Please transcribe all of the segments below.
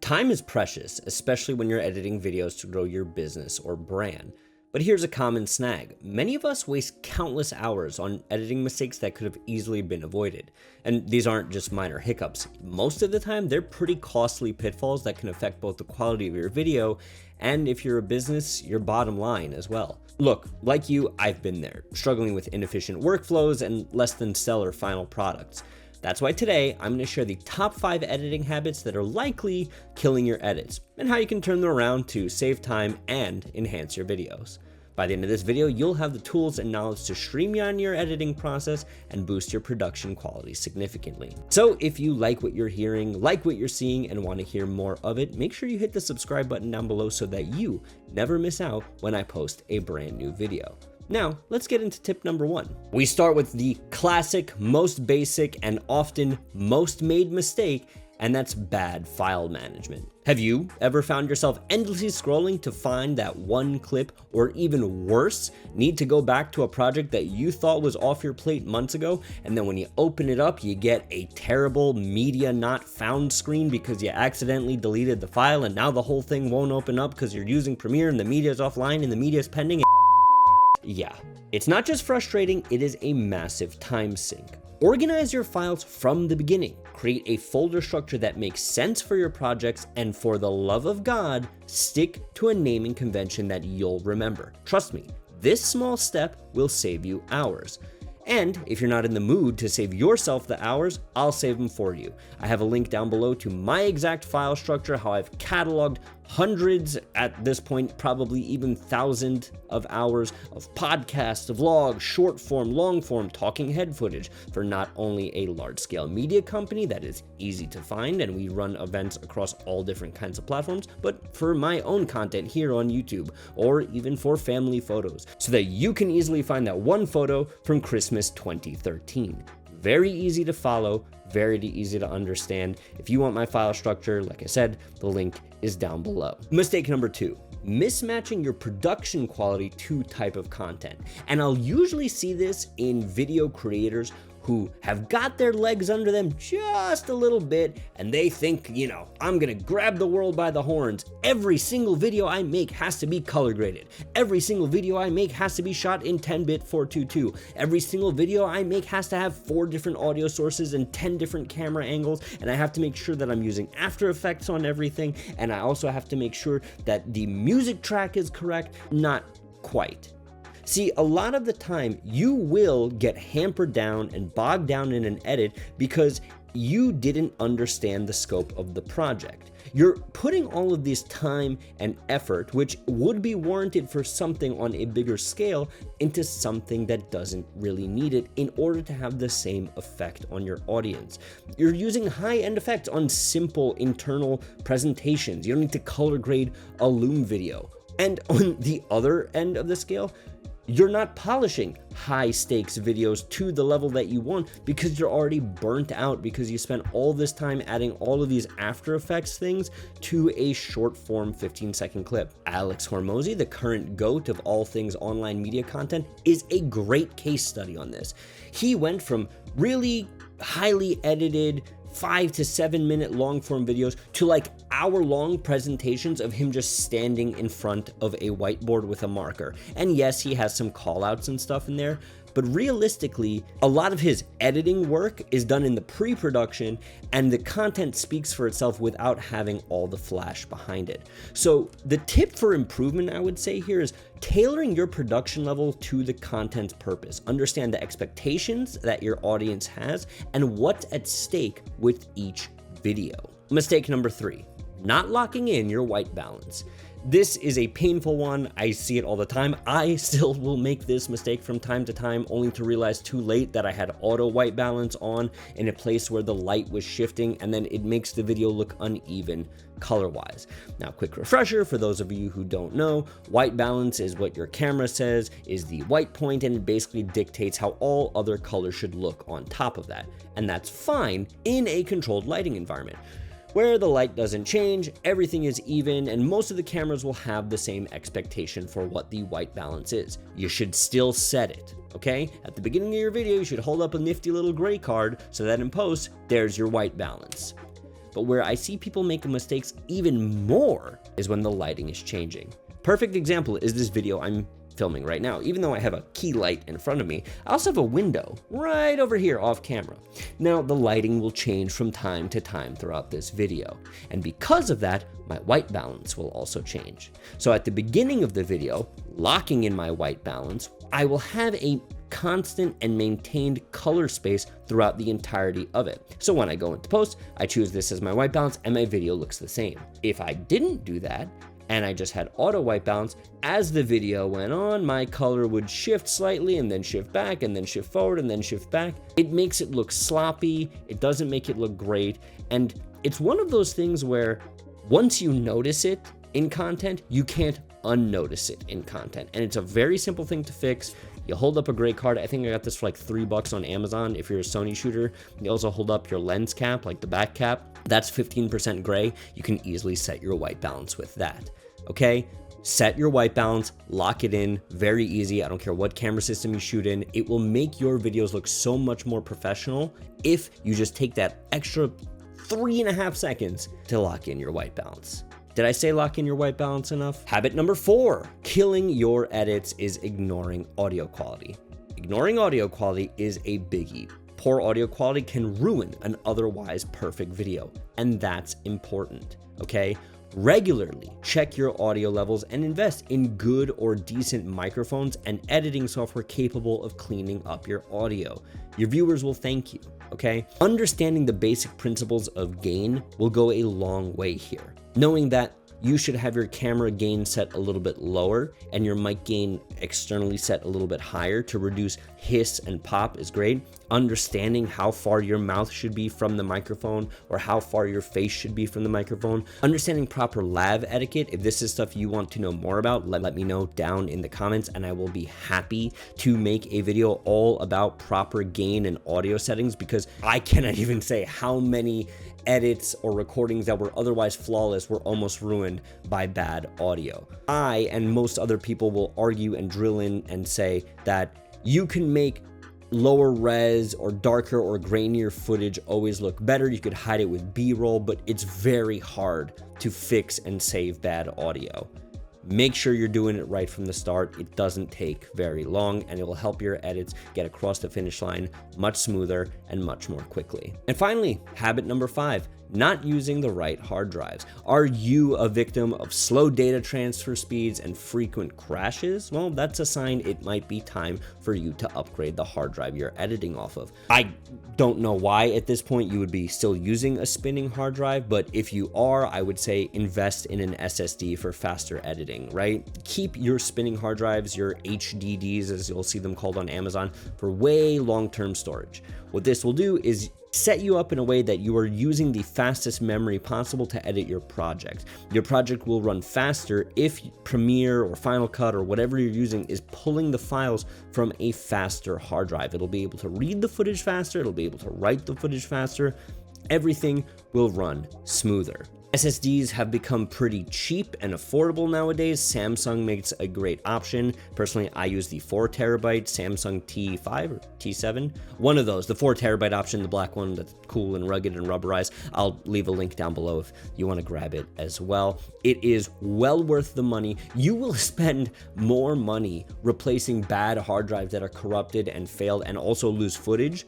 Time is precious, especially when you're editing videos to grow your business or brand. But here's a common snag. Many of us waste countless hours on editing mistakes that could have easily been avoided. And these aren't just minor hiccups. Most of the time, they're pretty costly pitfalls that can affect both the quality of your video and, if you're a business, your bottom line as well. Look, like you, I've been there, struggling with inefficient workflows and less than stellar final products. That's why today, I'm going to share the top 5 editing habits that are likely killing your edits, and how you can turn them around to save time and enhance your videos. By the end of this video, you'll have the tools and knowledge to streamline your editing process and boost your production quality significantly. So if you like what you're hearing, like what you're seeing, and want to hear more of it, make sure you hit the subscribe button down below so that you never miss out when I post a brand new video. Now, let's get into tip number 1. We start with the classic, most basic, and often most made mistake, and that's bad file management. Have you ever found yourself endlessly scrolling to find that one clip, or even worse, need to go back to a project that you thought was off your plate months ago, and then when you open it up, you get a terrible media not found screen because you accidentally deleted the file, and now the whole thing won't open up because you're using Premiere and the media is offline and the media is pending? Yeah, it's not just frustrating, it is a massive time sink. Organize your files from the beginning. Create a folder structure that makes sense for your projects, and for the love of God, stick to a naming convention that you'll remember. Trust me, this small step will save you hours. And if you're not in the mood to save yourself the hours, I'll save them for you. I have a link down below to my exact file structure, how I've cataloged hundreds, at this point probably even thousands of hours of podcasts, vlogs, short form, long form, talking head footage for not only a large scale media company that is easy to find, and we run events across all different kinds of platforms, but for my own content here on YouTube, or even for family photos, so that you can easily find that one photo from Christmas 2013. Very easy to follow, very easy to understand. If you want my file structure, like I said, the link is down below. Mistake number 2, mismatching your production quality to type of content. And I'll usually see this in video creators who have got their legs under them just a little bit, and they think, I'm gonna grab the world by the horns. Every single video I make has to be color graded. Every single video I make has to be shot in 10-bit 422. Every single video I make has to have 4 different audio sources and 10 different camera angles, and I have to make sure that I'm using After Effects on everything, and I also have to make sure that the music track is correct. Not quite. See, a lot of the time you will get hampered down and bogged down in an edit because you didn't understand the scope of the project. You're putting all of this time and effort, which would be warranted for something on a bigger scale, into something that doesn't really need it in order to have the same effect on your audience. You're using high-end effects on simple internal presentations. You don't need to color grade a Loom video. And on the other end of the scale, you're not polishing high stakes videos to the level that you want because you're already burnt out because you spent all this time adding all of these After Effects things to a short form 15-second clip. Alex Hormozy, the current GOAT of all things online media content, is a great case study on this. He went from really highly edited 5 to 7 minute long form videos to like hour-long presentations of him just standing in front of a whiteboard with a marker. And yes, he has some call-outs and stuff in there, but realistically, a lot of his editing work is done in the pre-production, and the content speaks for itself without having all the flash behind it. So the tip for improvement, I would say here, is tailoring your production level to the content's purpose. Understand the expectations that your audience has and what's at stake with each video. Mistake number 3, not locking in your white balance. This is a painful one. I see it all the time. I still will make this mistake from time to time, only to realize too late that I had auto white balance on in a place where the light was shifting, and then it makes the video look uneven color-wise. Now, quick refresher for those of you who don't know, white balance is what your camera says is the white point, and it basically dictates how all other colors should look on top of that. And that's fine in a controlled lighting environment, where the light doesn't change, everything is even, and most of the cameras will have the same expectation for what the white balance is. You should still set it, okay? At the beginning of your video, you should hold up a nifty little gray card so that in post, there's your white balance. But where I see people making mistakes even more is when the lighting is changing. Perfect example is this video I'm filming right now. Even though I have a key light in front of me, I also have a window right over here off camera. Now the lighting will change from time to time throughout this video, and because of that, my white balance will also change. So at the beginning of the video, locking in my white balance, I will have a constant and maintained color space throughout the entirety of it. So when I go into post, I choose this as my white balance and my video looks the same. If I didn't do that, and I just had auto white balance, as the video went on, my color would shift slightly and then shift back and then shift forward and then shift back. It makes it look sloppy. It doesn't make it look great. And it's one of those things where once you notice it in content, you can't unnotice it in content. And it's a very simple thing to fix. You hold up a gray card. I think I got this for like $3 on Amazon if you're a Sony shooter. You also hold up your lens cap, like the back cap. That's 15% gray. You can easily set your white balance with that, okay? Set your white balance, lock it in, very easy. I don't care what camera system you shoot in. It will make your videos look so much more professional if you just take that extra 3.5 seconds to lock in your white balance. Did I say lock in your white balance enough? Habit number 4, killing your edits is ignoring audio quality. Ignoring audio quality is a biggie. Poor audio quality can ruin an otherwise perfect video, and that's important, okay? Regularly check your audio levels and invest in good or decent microphones and editing software capable of cleaning up your audio. Your viewers will thank you, okay? Understanding the basic principles of gain will go a long way here. Knowing that you should have your camera gain set a little bit lower and your mic gain externally set a little bit higher to reduce hiss and pop is great. Understanding how far your mouth should be from the microphone or how far your face should be from the microphone. Understanding proper lav etiquette. If this is stuff you want to know more about, let me know down in the comments and I will be happy to make a video all about proper gain and audio settings, because I cannot even say how many edits or recordings that were otherwise flawless were almost ruined by bad audio. I and most other people will argue and drill in and say that you can make lower res or darker or grainier footage always look better. You could hide it with B-roll, but it's very hard to fix and save bad audio. Make sure you're doing it right from the start. It doesn't take very long and it will help your edits get across the finish line much smoother and much more quickly. And finally, habit number 5, not using the right hard drives. Are you a victim of slow data transfer speeds and frequent crashes? Well, that's a sign it might be time for you to upgrade the hard drive you're editing off of. I don't know why at this point you would be still using a spinning hard drive, but if you are, I would say invest in an SSD for faster editing, right? Keep your spinning hard drives, your HDDs, as you'll see them called on Amazon, for way long-term storage. What this will do is set you up in a way that you are using the fastest memory possible to edit your project. Your project will run faster if Premiere or Final Cut or whatever you're using is pulling the files from a faster hard drive. It'll be able to read the footage faster, it'll be able to write the footage faster, everything will run smoother. SSDs have become pretty cheap and affordable nowadays. Samsung makes a great option. Personally, I use the 4TB Samsung T5 or T7. One of those, the 4TB option, the black one that's cool and rugged and rubberized. I'll leave a link down below if you want to grab it as well. It is well worth the money. You will spend more money replacing bad hard drives that are corrupted and failed and also lose footage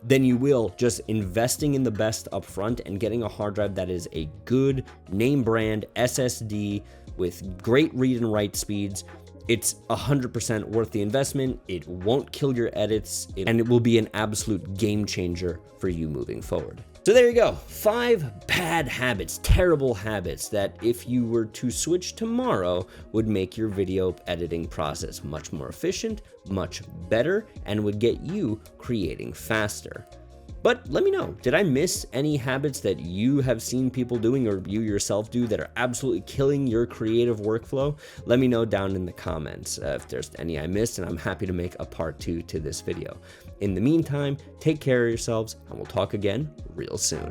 than you will just investing in the best up front and getting a hard drive that is a good name brand SSD with great read and write speeds. It's 100% worth the investment. It won't kill your edits, and it will be an absolute game changer for you moving forward. So there you go, 5 bad habits, terrible habits that if you were to switch tomorrow would make your video editing process much more efficient, much better, and would get you creating faster. But let me know, did I miss any habits that you have seen people doing or you yourself do that are absolutely killing your creative workflow? Let me know down in the comments if there's any I missed, and I'm happy to make a part 2 to this video. In the meantime, take care of yourselves, and we'll talk again real soon.